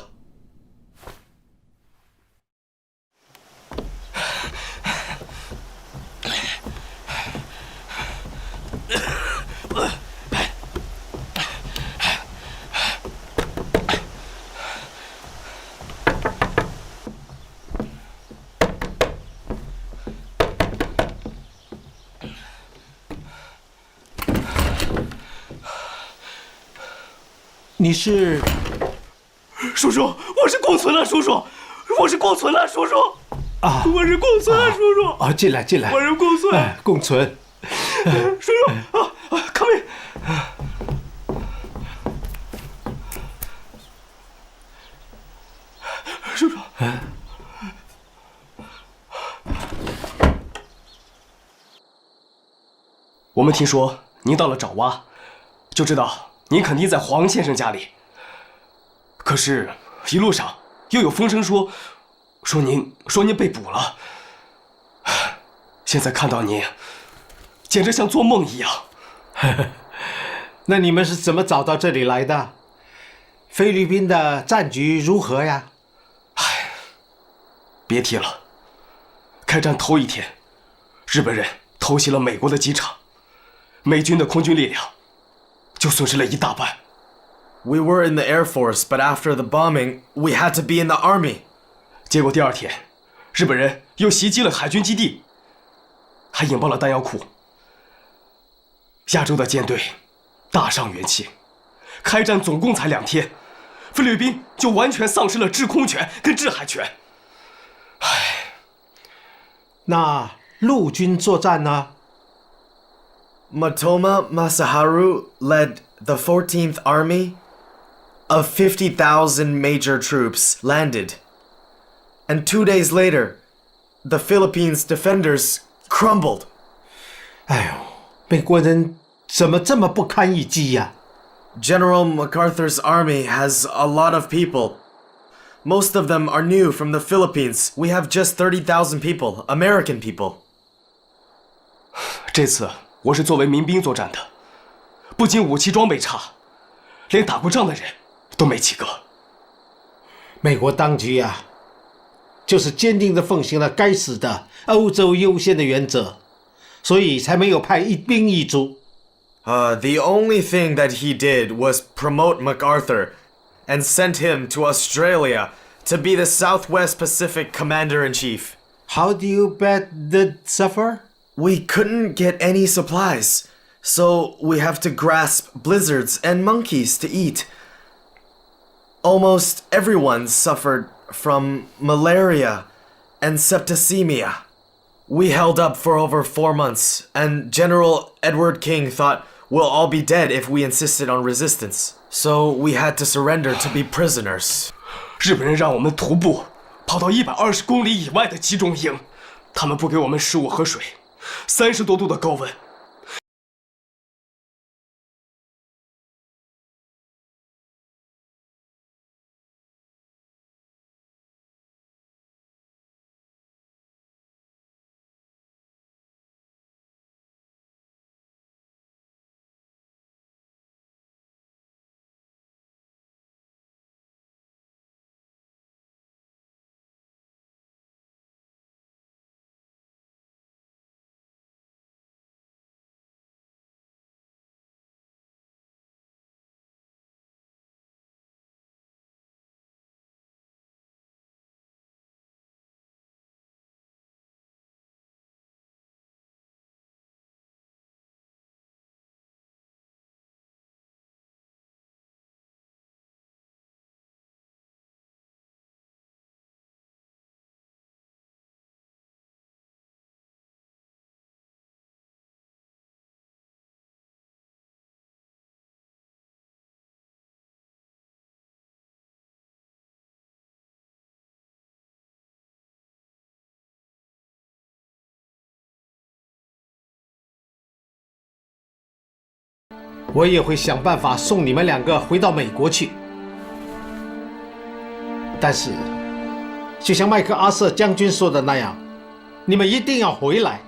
[SPEAKER 4] 你是？
[SPEAKER 15] 叔叔，我是共存了，叔叔，我是共存了，叔叔。
[SPEAKER 4] 啊，
[SPEAKER 15] 我是共存了，叔叔。
[SPEAKER 4] 啊，进来，进来。
[SPEAKER 15] 我是共存。
[SPEAKER 4] 共存。
[SPEAKER 15] 叔叔，come in。叔叔。我们听说您到了爪哇，就知道您肯定在黄先生家里。可是，一路上又有风声说您被捕了。现在看到您，简直像做梦一样。
[SPEAKER 4] 那你们是怎么找到这里来的？菲律宾的战局如何呀？
[SPEAKER 15] 别提了。开战头一天，日本人偷袭了美国的机场，美军的空军力量就损失了一大半。
[SPEAKER 2] We were in the Air Force, but after the bombing, we had to be in the Army.
[SPEAKER 15] 结果第二天，日本人又袭击了海军基地，还引爆了弹药库。亚洲的舰队大伤元气，开战总共才2天，菲律宾就完全丧失了制空权跟制海权。
[SPEAKER 4] 那陆军作战呢？
[SPEAKER 2] Matoma Masaharu led the 14th Army of 50,000 major troops landed. And 2 days later, the Philippines defenders crumbled.
[SPEAKER 4] 哎呦，美国人怎么这么不堪一击呀
[SPEAKER 2] ？General MacArthur's army has a lot of people. Most of them are new from the Philippines. We have just 30,000 people, American people.
[SPEAKER 15] 这次我是作为民兵作战的，不仅武器装备差，连打过仗的人都没几个。
[SPEAKER 4] 美国当局啊，就是坚定地奉行了该死的欧洲优先的原则，所以才没有派一兵一卒。
[SPEAKER 2] The only thing that he did was promote MacArthur and sent him to Australia to be the Southwest Pacific Commander-in-Chief.
[SPEAKER 4] How do you bet the suffer?
[SPEAKER 2] We couldn't get any supplies, so we have to grasp blizzards and monkeys to eat. Almost everyone suffered from malaria and septicemia. We held up for over 4 months, and General Edward King thought we'll all be dead if we insisted on resistance. So we had to surrender to be prisoners.
[SPEAKER 15] 日本人让我们徒步跑到120公里以外的集中营，他们不给我们食物和水，30多度的高温。
[SPEAKER 4] 我也会想办法送你们2个回到美国去。但是，就像麦克阿瑟将军说的那样，你们一定要回来。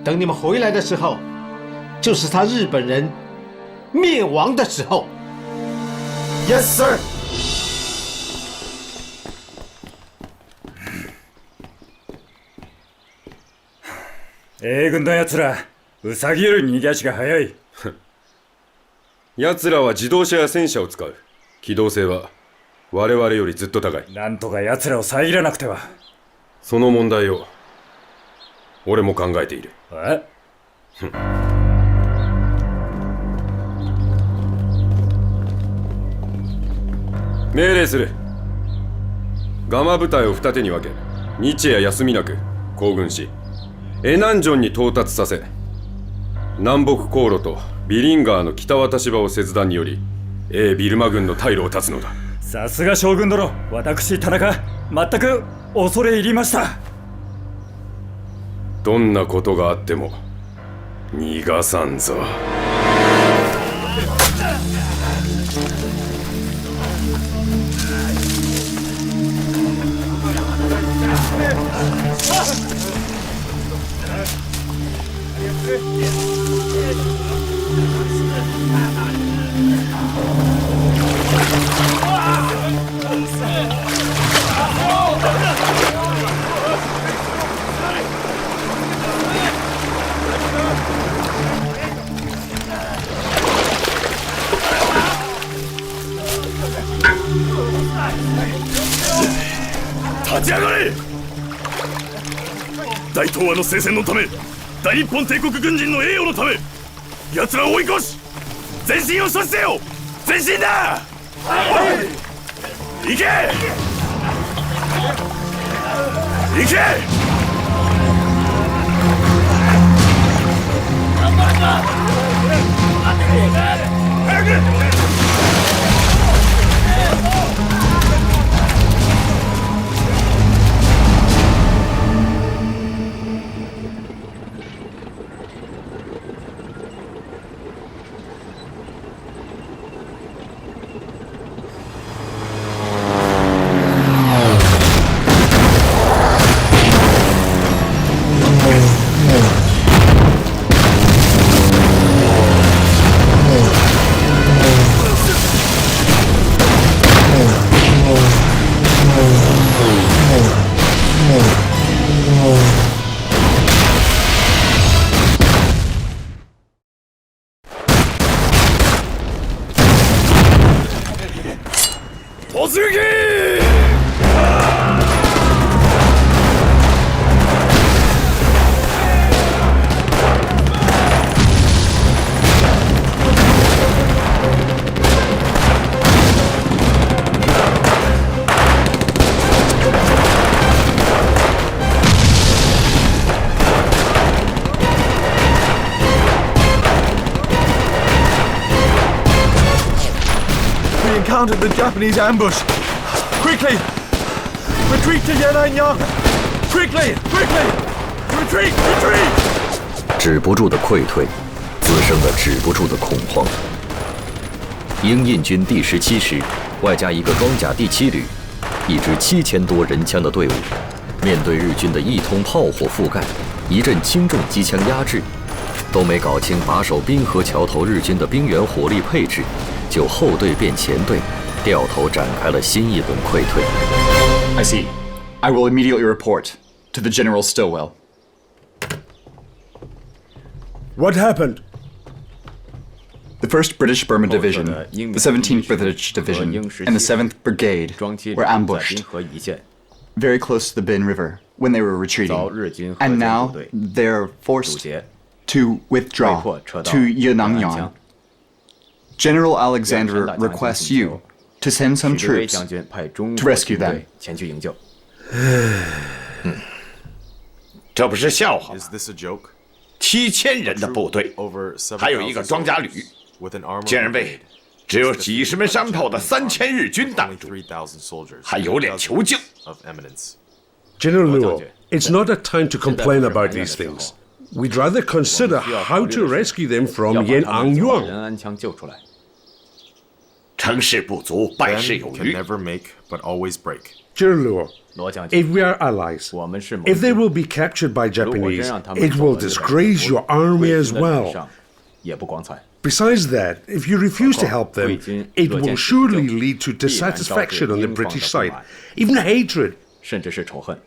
[SPEAKER 4] 等你们回来的时候，就是他日本人灭亡的时候。
[SPEAKER 2] Yes, sir.
[SPEAKER 12] 英軍の奴ら、ウサギより逃げ足が速い。
[SPEAKER 6] 奴らは自動車や戦車を使う。機動性は我々よりずっと高い。
[SPEAKER 12] なんとか奴らを遮らなくては。
[SPEAKER 6] その問題を俺も考えている。
[SPEAKER 12] え？
[SPEAKER 6] 命令する。ガマ部隊を二手に分け、日夜休みなく行軍し、エナンジョンに到達させ、南北航路とビリンガーの北渡し場を切断により、ビルマ軍の退路を断つのだ。
[SPEAKER 12] さすが将軍殿、私田中、全く恐れ入りました。
[SPEAKER 6] どんなことがあっても逃がさんぞ。
[SPEAKER 20] 立ち上がれ！大東亜の聖戦のため、大日本帝国軍人の栄誉のため、奴らを追い越し前進を阻止せよ！前進だ！行け！行け！早く！突撃！We
[SPEAKER 2] encountered the Japanese ambush. Quickly! Retreat to Yananyang! Quickly! Quickly! Retreat! Retreat!
[SPEAKER 1] 止不住的溃退，滋生了止不住的恐慌。英印军第17师，外加一个装甲第7旅，一支7000多人枪的队伍，面对日军的一通炮火覆盖，一阵轻重机枪压制，都没搞清把守滨河桥头日军的兵员火力配置，就后队变前队，掉头展开了新一轮溃退。
[SPEAKER 18] I see. I will immediately report to the General Stillwell.
[SPEAKER 22] What happened?
[SPEAKER 18] The 1st British Burma Division, the 17th British Division, and the 7th Brigade were ambushed very close to the Bin River when they were retreating, and now they're forced to withdraw to Yananyang. General Alexander requests you to send some troops to rescue them.
[SPEAKER 5] 这不是笑话吗？7000人的部队，还有一个装甲旅，竟然被只有几十门山炮的3000日军挡住，还有脸求救？
[SPEAKER 13] General Luo, it's not a time to complain about these things. we'd rather consider how to rescue them from Yan Angyuan.
[SPEAKER 9] 仁安羌救出来。
[SPEAKER 5] 成事不足，败事有
[SPEAKER 2] can
[SPEAKER 5] 余。
[SPEAKER 2] never make, but always break.
[SPEAKER 13] General,
[SPEAKER 9] 罗将军，
[SPEAKER 13] if we are allies,
[SPEAKER 9] 我们是盟
[SPEAKER 13] if they
[SPEAKER 9] 军，
[SPEAKER 13] will be captured by
[SPEAKER 9] 如果真
[SPEAKER 13] Japanese,
[SPEAKER 9] 让他们
[SPEAKER 13] it
[SPEAKER 9] 受
[SPEAKER 13] will
[SPEAKER 9] 了日本
[SPEAKER 13] disgrace your
[SPEAKER 9] 贵
[SPEAKER 13] army
[SPEAKER 9] 军
[SPEAKER 13] as
[SPEAKER 9] 的
[SPEAKER 13] well.
[SPEAKER 9] 上也不光彩。
[SPEAKER 13] Besides that, if you refuse to help them,
[SPEAKER 9] 贵军
[SPEAKER 13] it
[SPEAKER 9] 若
[SPEAKER 13] will
[SPEAKER 9] 见
[SPEAKER 13] surely
[SPEAKER 9] 此
[SPEAKER 13] lead to
[SPEAKER 9] 必然招致
[SPEAKER 13] dissatisfaction on the
[SPEAKER 9] 英方的
[SPEAKER 13] British
[SPEAKER 9] 不
[SPEAKER 13] side,
[SPEAKER 9] 满
[SPEAKER 13] even hatred,
[SPEAKER 9] 甚至是仇恨。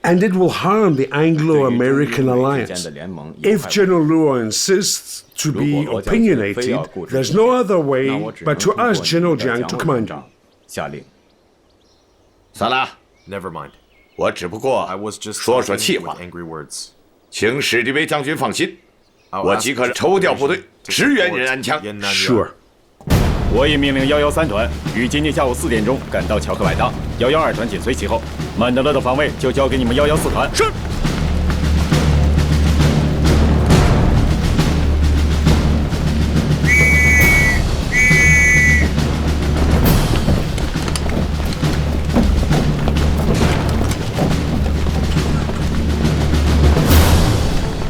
[SPEAKER 13] and it will harm the
[SPEAKER 9] 对于中英
[SPEAKER 13] Anglo-American
[SPEAKER 9] 美之间
[SPEAKER 13] alliance.
[SPEAKER 9] 的联盟有
[SPEAKER 13] If
[SPEAKER 9] 害无益
[SPEAKER 13] General Luo insists to
[SPEAKER 9] 如
[SPEAKER 13] be
[SPEAKER 9] 果罗将军非要
[SPEAKER 13] opinionated,
[SPEAKER 9] 固执
[SPEAKER 13] there's
[SPEAKER 9] 己
[SPEAKER 13] no
[SPEAKER 9] 见
[SPEAKER 13] other way
[SPEAKER 9] 那我只能
[SPEAKER 13] but to
[SPEAKER 9] 通过
[SPEAKER 13] ask
[SPEAKER 9] 你
[SPEAKER 13] General
[SPEAKER 9] 的
[SPEAKER 13] Jiang
[SPEAKER 9] 蒋
[SPEAKER 13] to
[SPEAKER 9] 委
[SPEAKER 13] command
[SPEAKER 9] 员
[SPEAKER 13] you.
[SPEAKER 9] 长下令。
[SPEAKER 5] 算了，
[SPEAKER 2] Never mind.
[SPEAKER 5] 我只不过
[SPEAKER 2] I was just
[SPEAKER 5] 说说
[SPEAKER 2] talking
[SPEAKER 5] 气
[SPEAKER 2] with
[SPEAKER 5] 话，
[SPEAKER 2] angry words.
[SPEAKER 5] 请史迪威将军放心，
[SPEAKER 2] I'll
[SPEAKER 5] 我
[SPEAKER 2] ask
[SPEAKER 5] 即刻
[SPEAKER 2] the
[SPEAKER 5] 抽调部队
[SPEAKER 2] to
[SPEAKER 5] 驰援
[SPEAKER 2] support
[SPEAKER 5] 仁安羌。
[SPEAKER 2] Yan'an
[SPEAKER 13] Sure.
[SPEAKER 12] 我已命令113团于今天下午4点钟赶到乔克百搭，112团紧随其后。曼德勒的防卫就交给你们114团。是。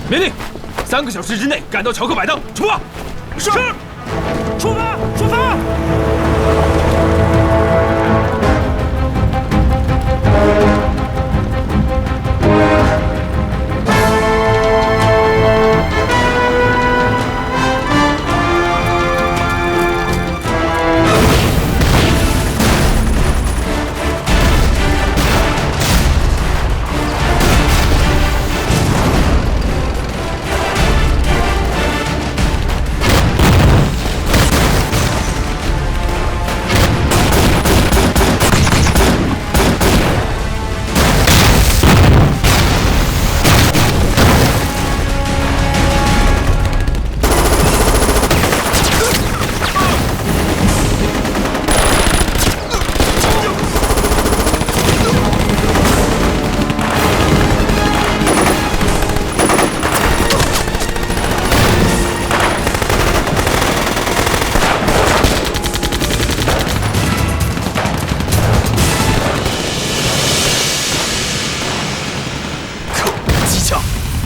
[SPEAKER 8] 命令，3个小时之内赶到乔克百搭，出发。是。出发！出发！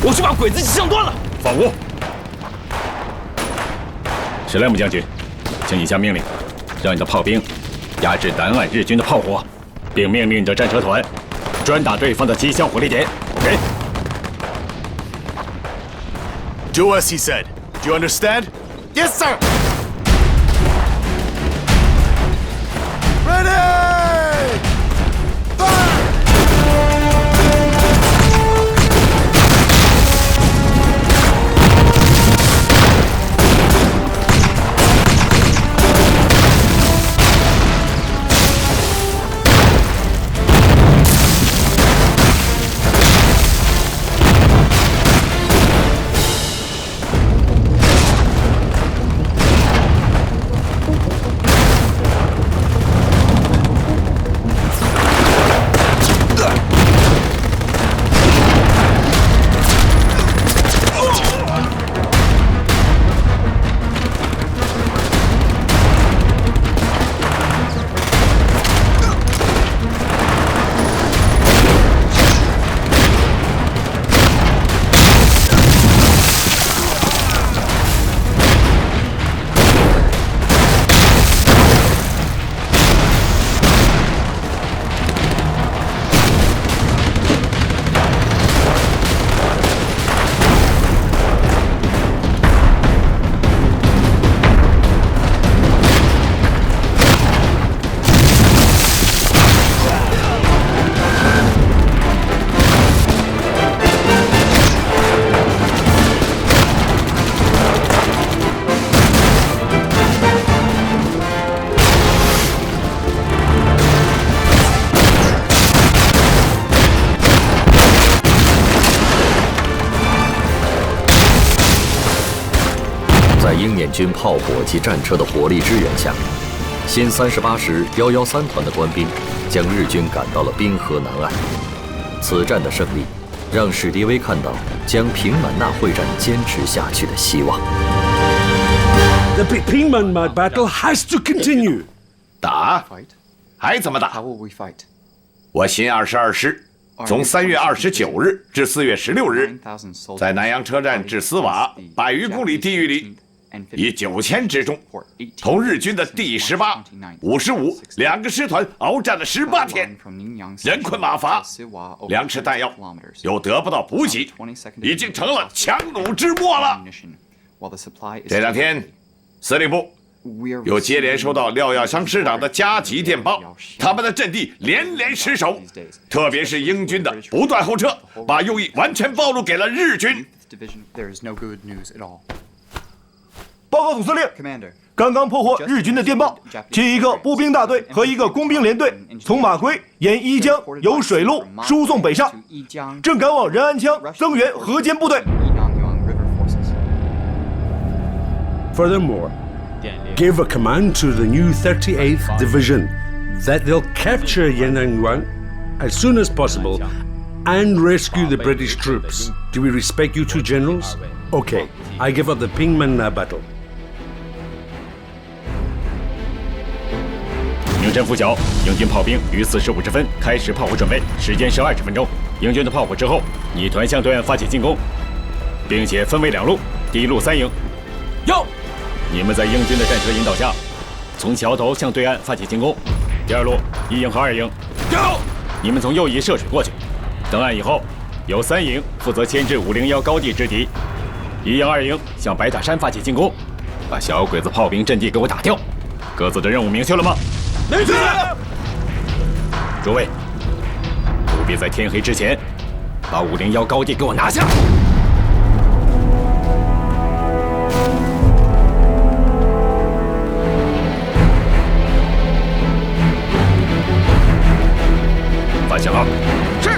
[SPEAKER 8] 我去把鬼子机枪断了！
[SPEAKER 12] 放无。史莱姆将军，请你下命令，让你的炮兵压制南岸日军的炮火，并命令你的战车团专打对方的机枪火力点。OK。
[SPEAKER 20] Do as he said. Do you understand?
[SPEAKER 2] Yes, sir.
[SPEAKER 20] Ready!
[SPEAKER 1] “在英缅军炮火及战车的火力支援下，新38师113团的官兵将日军赶到了滨河南岸。此战的胜利，让史迪威看到将平满纳会战坚持下去的希望。
[SPEAKER 13] The Pingman battle has to continue.
[SPEAKER 5] 打？还怎么打？我新22师从3月29日至4月16日，在南阳车站至斯瓦100余公里地域里，以9000之众，同日军的第18、55两个师团鏖战了18天，人困马乏，粮食弹药又得不到补给，已经成了强弩之末了。这2天，司令部又接连收到廖耀湘师长的加急电报，他们的阵地连连失守，特别是英军的不断后撤，把用意完全暴露给了日军。
[SPEAKER 11] 报告总司令，刚刚破获日军的电报，其一个步兵大队和一个工兵联队从马奎沿伊江由水路输送北上，正赶往仁安羌增援河间部队。
[SPEAKER 13] Furthermore, give a command to the new 38th Division that they'll capture Yan'an as soon as possible and rescue the British troops. Do we respect you two generals? Okay, I give up the Pingman battle.
[SPEAKER 12] 名侦拂晓，英军炮兵于4时50分开始炮火准备，时间是20分钟。英军的炮火之后，你团向对岸发起进攻，并且分为2路，第一路3营。
[SPEAKER 8] 有。
[SPEAKER 12] 你们在英军的战车引导下，从桥头向对岸发起进攻。第2路1营和2营。有。你们从右翼涉水过去，登岸以后，由3营负责牵制501高地之敌。1营2营向白塔山发起进攻，把小鬼子炮兵阵地给我打掉。各自的任务明确了吗？
[SPEAKER 11] 明确。
[SPEAKER 12] 诸位，务必在天黑之前把501高地给我拿下。发响号。是。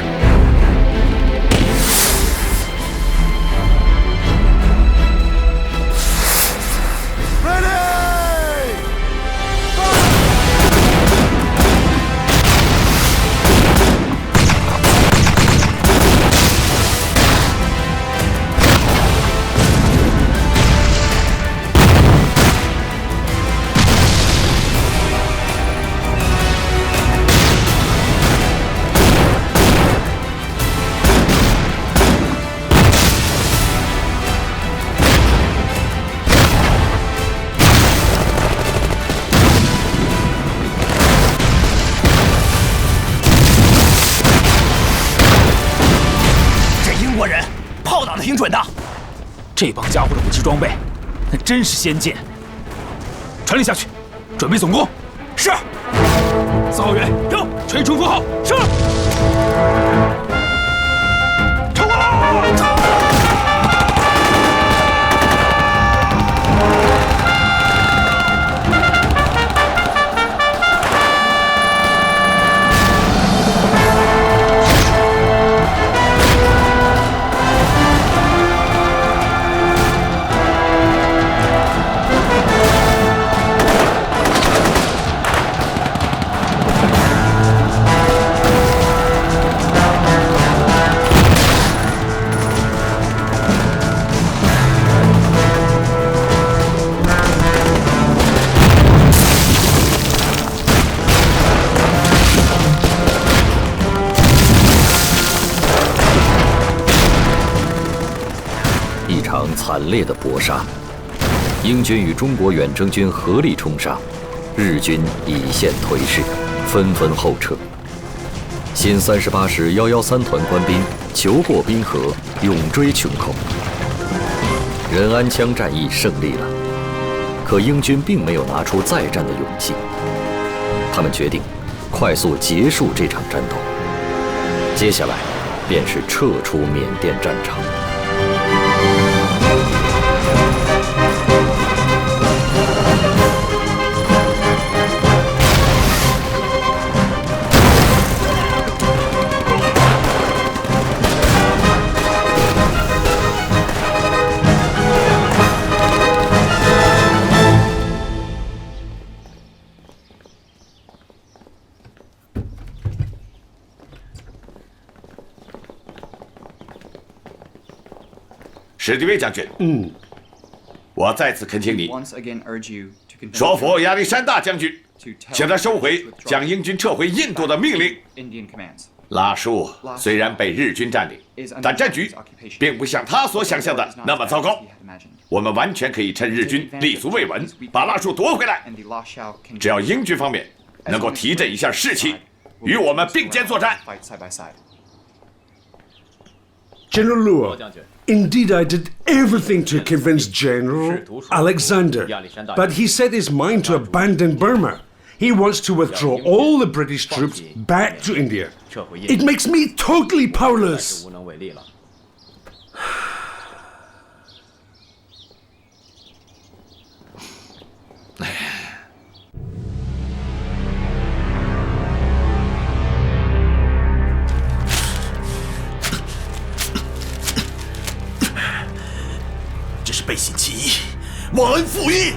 [SPEAKER 8] 挺准的，这帮家伙的武器装备，那真是先进。传令下去，准备总攻。是。4号员，有，吹冲锋号。是。冲啊！冲！
[SPEAKER 1] 惨烈的搏杀，英军与中国远征军合力冲杀，日军已现颓势，纷纷后撤。新38师113团官兵求过滨河，勇追琼口。仁安羌战役胜利了，可英军并没有拿出再战的勇气，他们决定快速结束这场战斗，接下来便是撤出缅甸战场。
[SPEAKER 5] 史迪威将军，我再次恳请你说服亚历山大将军，请他收回将英军撤回印度的命令。拉树虽然被日军占领，但战局并不像他所想象的那么糟糕。我们完全可以趁日军立足未稳，把拉树夺回来。只要英军方面能够提振一下士气，与我们并肩作战。
[SPEAKER 13] General Luo, indeed I did everything to convince General Alexander, but he set his mind to abandon Burma. He wants to withdraw all the British troops back to India. It makes me totally powerless.
[SPEAKER 20] This 是背信弃义，忘恩负义。